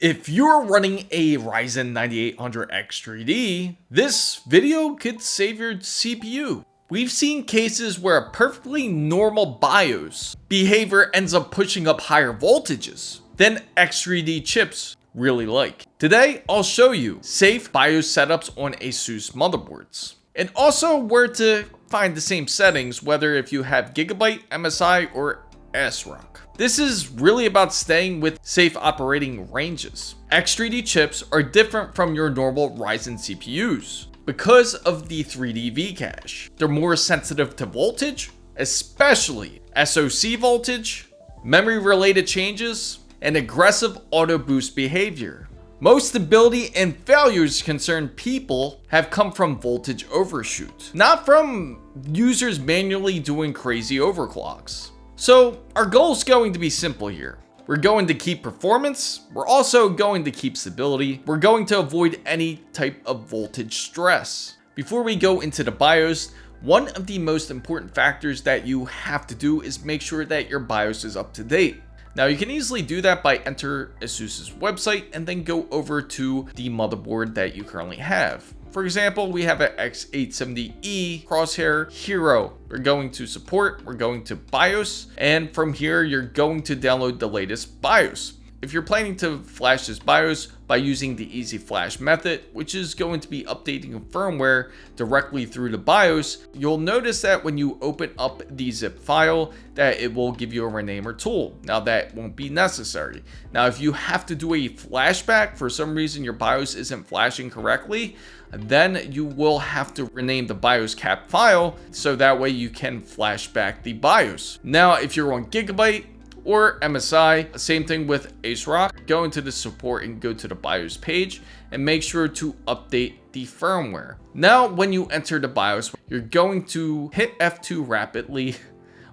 If you're running a Ryzen 9800X3D, this video could save your CPU. We've seen cases where a perfectly normal BIOS behavior ends up pushing up higher voltages than X3D chips really like. Today, I'll show you safe BIOS setups on ASUS motherboards, and also where to find the same settings, whether if you have Gigabyte, MSI, or ASRock. This is really about staying with safe operating ranges. X3D chips are different from your normal Ryzen CPUs because of the 3D V cache. They're more sensitive to voltage, especially SoC voltage, memory related changes, and aggressive auto boost behavior. Most stability and failures concerned people have come from voltage overshoot, not from users manually doing crazy overclocks. So our goal is going to be simple here. We're going to keep performance. We're also going to keep stability. We're going to avoid any type of voltage stress. Before we go into the BIOS, one of the most important factors that you have to do is make sure that your BIOS is up to date. Now you can easily do that by enter ASUS's website and then go over to the motherboard that you currently have. For example, we have an X870E Crosshair Hero. We're going to support, we're going to BIOS, and from here you're going to download the latest BIOS. If you're planning to flash this BIOS by using the Easy Flash method, which is going to be updating a firmware directly through the BIOS, you'll notice that when you open up the zip file that it will give you a renamer tool. Now that won't be necessary. Now if you have to do a flashback, for some reason your BIOS isn't flashing correctly, then you will have to rename the BIOS cap file so that way you can flash back the BIOS. Now if you're on Gigabyte or MSI, same thing with ASRock, go into the support and go to the BIOS page and make sure to update the firmware. Now when you enter the BIOS, you're going to hit F2 rapidly,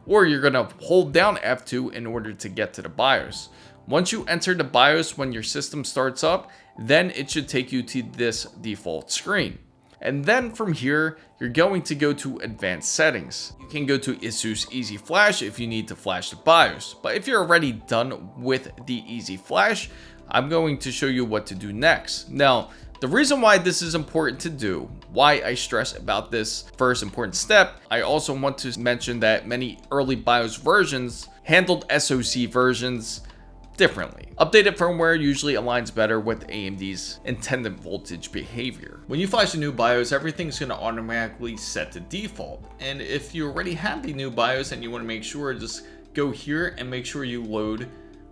or you're going to hold down F2 in order to get to the BIOS. Once you enter the BIOS, when your system starts up, then it should take you to this default screen. And then from here, you're going to go to advanced settings. You can go to ASUS Easy Flash if you need to flash the BIOS. But if you're already done with the Easy Flash, I'm going to show you what to do next. Now, the reason why this is important to do, why I stress about this first important step, I also want to mention that many early BIOS versions handled SoC versions differently. Updated firmware usually aligns better with AMD's intended voltage behavior. When you flash a new BIOS, everything's going to automatically set to default. And if you already have the new BIOS and you want to make sure, just go here and make sure you load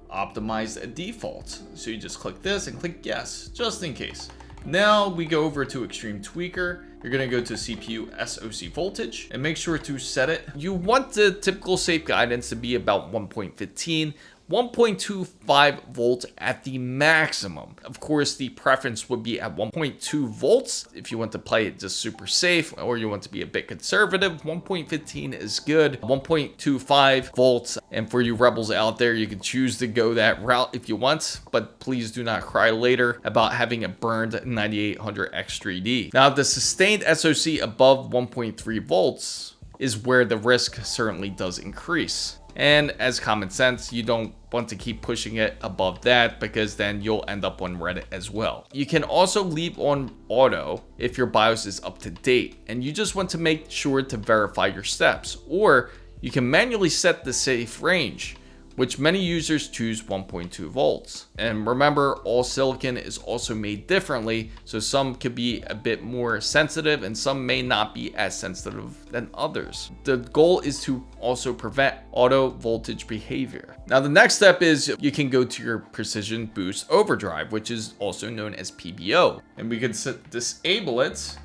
optimized default. So you just click this and click yes, just in case. Now we go over to Extreme Tweaker. You're going to go to CPU SoC voltage and make sure to set it. You want the typical safe guidance to be about 1.15. 1.25 volts at the maximum. Of course, the preference would be at 1.2 volts if you want to play it just super safe, or you want to be a bit conservative. 1.15 is good. 1.25 volts, and for you rebels out there, you can choose to go that route if you want, but please do not cry later about having a burned 9800X3D. Now, the sustained SoC above 1.3 volts is where the risk certainly does increase. And as common sense, you don't want to keep pushing it above that because then you'll end up on Reddit as well. You can also leave on auto if your BIOS is up to date and you just want to make sure to verify your steps, or you can manually set the safe range, which many users choose 1.2 volts. And remember, all silicon is also made differently, so some could be a bit more sensitive and some may not be as sensitive than others. The goal is to also prevent auto voltage behavior. Now the next step is you can go to your precision boost overdrive, which is also known as PBO, and we can disable it.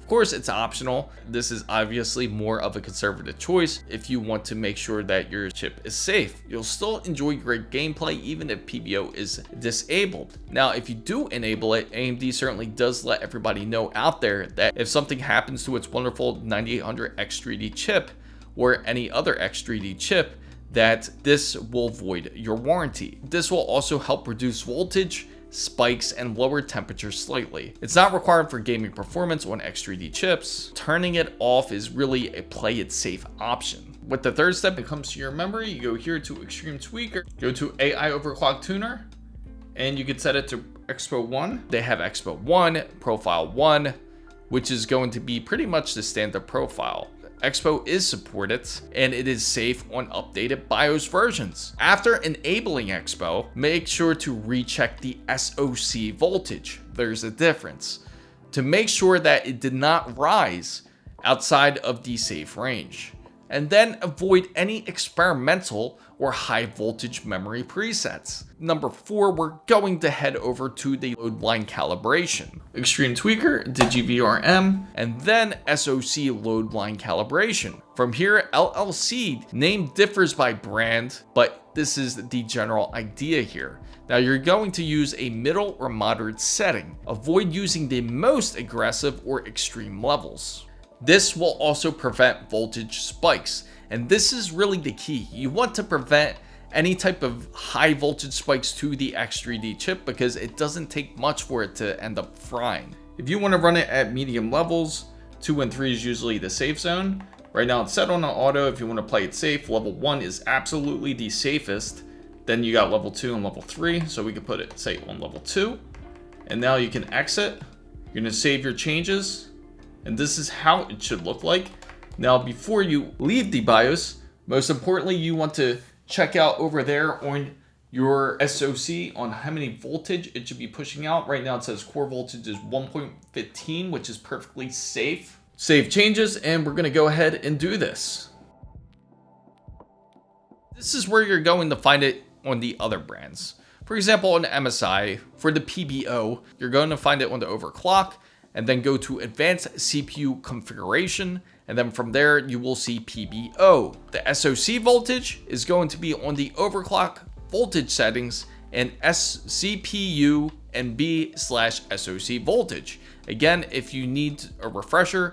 Of course, it's optional. This is obviously more of a conservative choice if you want to make sure that your chip is safe. You'll still enjoy great gameplay even if PBO is disabled. Now, if you do enable it, AMD certainly does let everybody know out there that if something happens to its wonderful 9800X3D chip or any other X3D chip, that this will void your warranty. This will also help reduce voltage, spikes, and lower temperature slightly. It's not required for gaming performance on X3D chips. Turning it off is really a play it safe option. With the third step, it comes to your memory. You go here to Extreme Tweaker, go to AI Overclock Tuner, and you can set it to EXPO 1. They have EXPO 1, Profile 1, which is going to be pretty much the standard profile. EXPO is supported, and it is safe on updated BIOS versions. After enabling EXPO, make sure to recheck the SoC voltage. There's a difference, to make sure that it did not rise outside of the safe range. And then avoid any experimental or high voltage memory presets. Number 4, we're going to head over to the load line calibration. Extreme Tweaker, DigiVRM, and then SoC load line calibration. From here, LLC name differs by brand, but this is the general idea here. Now you're going to use a middle or moderate setting. Avoid using the most aggressive or extreme levels. This will also prevent voltage spikes, and this is really the key. You want to prevent any type of high voltage spikes to the X3D chip because it doesn't take much for it to end up frying. If you want to run it at medium levels, 2 and 3 is usually the safe zone. Right now it's set on auto. If you want to play it safe, level 1 is absolutely the safest. Then you got level 2 and level 3, so we could put it, say, on level 2. And now you can exit. You're going to save your changes. And this is how it should look like. Now, before you leave the BIOS, most importantly, you want to check out over there on your SoC on how many voltage it should be pushing out. Right now it says core voltage is 1.15, which is perfectly safe. Save changes, and we're going to go ahead and do this. This is where you're going to find it on the other brands. For example, on MSI, for the PBO, you're going to find it on the overclock, and then go to advanced CPU configuration, and then from there you will see PBO. The SoC voltage is going to be on the overclock voltage settings and CPU and B/SoC voltage. Again, if you need a refresher,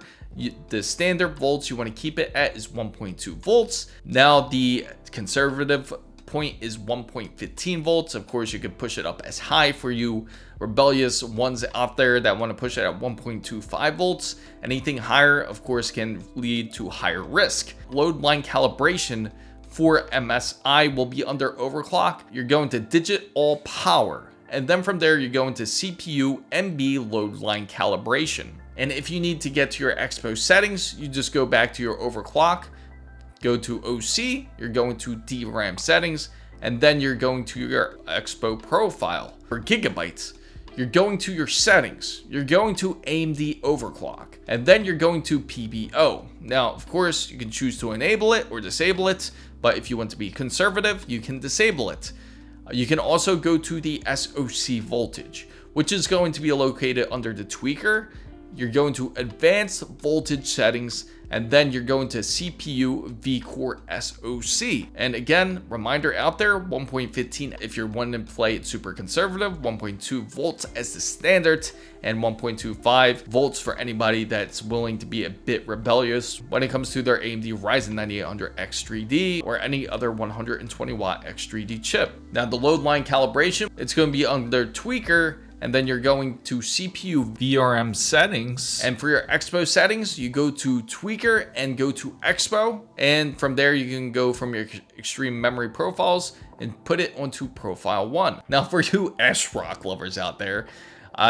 the standard volts you want to keep it at is 1.2 volts. Now the conservative point is 1.15 volts. Of course, you could push it up as high for you rebellious ones out there that want to push it at 1.25 volts. Anything higher, of course, can lead to higher risk. Load line calibration for MSI will be under overclock. You're going to digit all power, and then from there you're going to CPU MB load line calibration. And if you need to get to your EXPO settings, you just go back to your overclock, go to OC, you're going to DRAM settings, and then you're going to your EXPO profile. For Gigabytes, you're going to your settings, you're going to AMD overclock, and then you're going to PBO. Now, of course, you can choose to enable it or disable it, but if you want to be conservative, you can disable it. You can also go to the SoC voltage, which is going to be located under the tweaker. You're going to advanced voltage settings, and then you're going to CPU vCore SoC. And again, reminder out there, 1.15 if you're wanting to play it super conservative, 1.2 volts as the standard, and 1.25 volts for anybody that's willing to be a bit rebellious when it comes to their AMD Ryzen 9800X3D or any other 120 watt X3D chip. Now the load line calibration, it's going to be under tweaker, and then you're going to CPU VRM settings. And for your EXPO settings, you go to tweaker and go to EXPO. And from there, you can go from your extreme memory profiles and put it onto profile 1. Now for you ASRock lovers out there,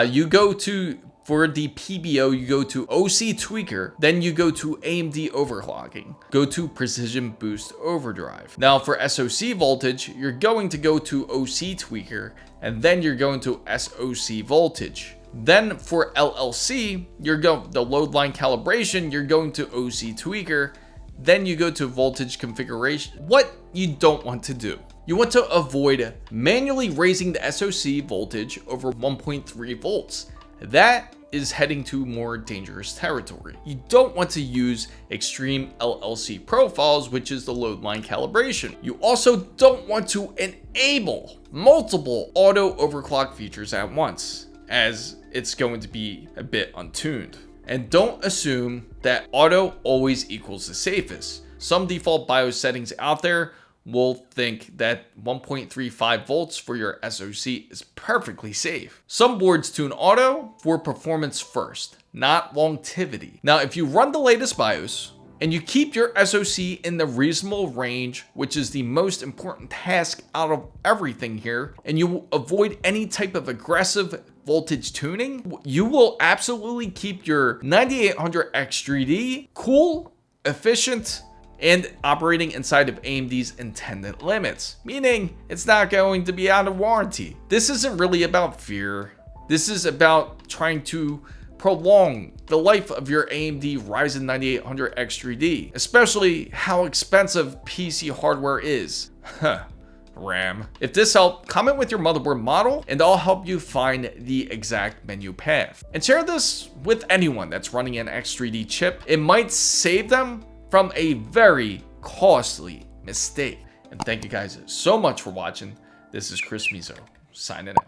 you go to, for the PBO, you go to OC tweaker, then you go to AMD overclocking, go to precision boost overdrive. Now for SoC voltage, you're going to go to OC tweaker, and then you're going to SoC voltage. Then for LLC, you're going the load line calibration, you're going to OC tweaker, then you go to voltage configuration. What you don't want to do, you want to avoid manually raising the SoC voltage over 1.3 volts. That is heading to more dangerous territory. You don't want to use extreme LLC profiles, which is the load line calibration. You also don't want to enable multiple auto overclock features at once, as it's going to be a bit untuned. And don't assume that auto always equals the safest. Some default BIOS settings out there will think that 1.35 volts for your SoC is perfectly safe. Some boards tune auto for performance first, not longevity. Now, if you run the latest BIOS and you keep your SoC in the reasonable range, which is the most important task out of everything here, and you avoid any type of aggressive voltage tuning, you will absolutely keep your 9800X3D cool, efficient, and operating inside of AMD's intended limits, meaning it's not going to be out of warranty. This isn't really about fear. This is about trying to prolong the life of your AMD Ryzen 9800X3D, especially how expensive PC hardware is. RAM. If this helped, comment with your motherboard model and I'll help you find the exact menu path. And share this with anyone that's running an X3D chip. It might save them from a very costly mistake. And thank you guys so much for watching. This is Chris Mizo, signing out.